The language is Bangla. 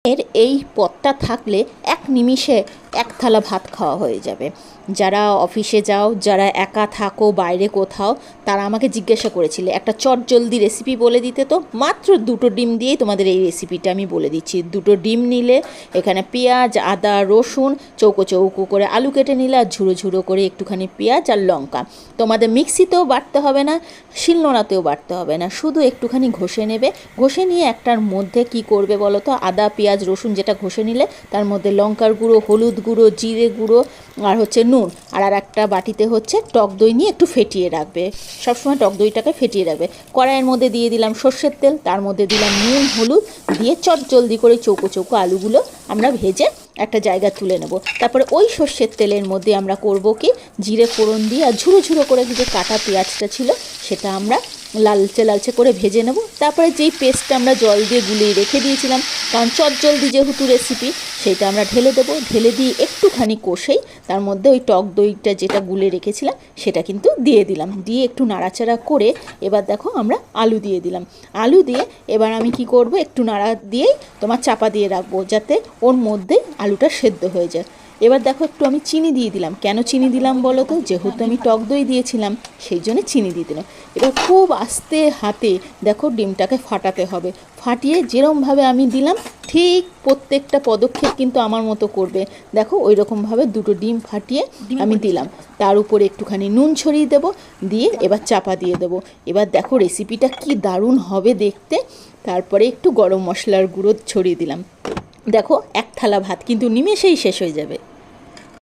এর এই পদটা থাকলে এক নিমিষে এক থালা ভাত খাওয়া হয়ে যাবে। যারা অফিসে যাও, যারা একা থাকো বাইরে কোথাও, তারা আমাকে জিজ্ঞাসা করেছিলে একটা চটজলদি রেসিপি বলে দিতে, তো মাত্র 2টো ডিম দিয়েই তোমাদের এই রেসিপিটা আমি বলে দিচ্ছি। 2টো ডিম নিলে, এখানে পেঁয়াজ, আদা, রসুন, চৌকো চৌকো করে আলু কেটে নিলে, আর ঝুড়ো ঝুড়ো করে একটুখানি পেঁয়াজ আর লঙ্কা। তোমাদের মিক্সিতেও বাটতে হবে না, শিলনোড়াতেও বাটতে হবে না, শুধু একটুখানি ঘষে নেবে। ঘষে নিয়ে একটার মধ্যে কি করবে বলো তো, আদা পেঁয়াজ রসুন যেটা ঘষে নিলে তার মধ্যে লঙ্কার গুঁড়ো, হলুদ গুঁড়ো, জিরে গুঁড়ো আর হচ্ছে নুন, আর একটা বাটিতে হচ্ছে টক দই নিয়ে একটু ফেটিয়ে রাখবে। সবসময় টক দইটাকে ফেটিয়ে রাখবে। কড়াইয়ের মধ্যে দিয়ে দিলাম সর্ষের তেল, তার মধ্যে দিলাম নুন হলুদ দিয়ে চটজলদি করে চৌকো চৌকো আলুগুলো আমরা ভেজে একটা জায়গা তুলে নেব। তারপরে ওই সর্ষের তেলের মধ্যে আমরা করব কি, জিরে ফোড়ন দিয়ে আর ঝুড়ো ঝুড়ো করে যে কাটা পেঁয়াজটা ছিল সেটা আমরা লালচে লালচে করে ভেজে নেব। তারপরে যেই পেস্টটা আমরা জল দিয়ে গুলিয়ে রেখে দিয়েছিলাম, কারণ চটজলদি যেহেতু রেসিপি, সেটা আমরা ঢেলে দেবো। ঢেলে দিয়ে একটুখানি কষেই তার মধ্যে ওই টক দইটা যেটা গুলে রেখেছিলাম সেটা কিন্তু দিয়ে দিলাম। দিয়ে একটু নাড়াচাড়া করে এবার দেখো আমরা আলু দিয়ে দিলাম। আলু দিয়ে এবার আমি কি করব, একটু নাড়া দিয়েই তোমার চাপা দিয়ে রাখবো যাতে ওর মধ্যে আলুটা সেদ্ধ হয়ে যায়। এবার দেখো একটু আমি চিনি দিয়ে দিলাম। কেন চিনি দিলাম বলো তো, যেহেতু আমি টক দই দিয়েছিলাম সেই জন্য চিনি দিয়ে দিলাম। এবার খুব আস্তে হাতে দেখো ডিমটাকে ফাটাতে হবে। ফাটিয়ে যেরকমভাবে আমি দিলাম ঠিক প্রত্যেকটা পদক্ষেপ কিন্তু আমার মতো করবে। দেখো ওই রকমভাবে 2টো ডিম ফাটিয়ে আমি দিলাম। তার উপরে একটুখানি নুন ছড়িয়ে দেবো, দিয়ে এবার চাপা দিয়ে দেবো। এবার দেখো রেসিপিটা কি দারুণ হবে দেখতে। তারপরে একটু গরম মশলার গুঁড়ো ছড়িয়ে দিলাম। দেখো এক থালা ভাত কিন্তু নিমেষেই শেষ হয়ে যাবে।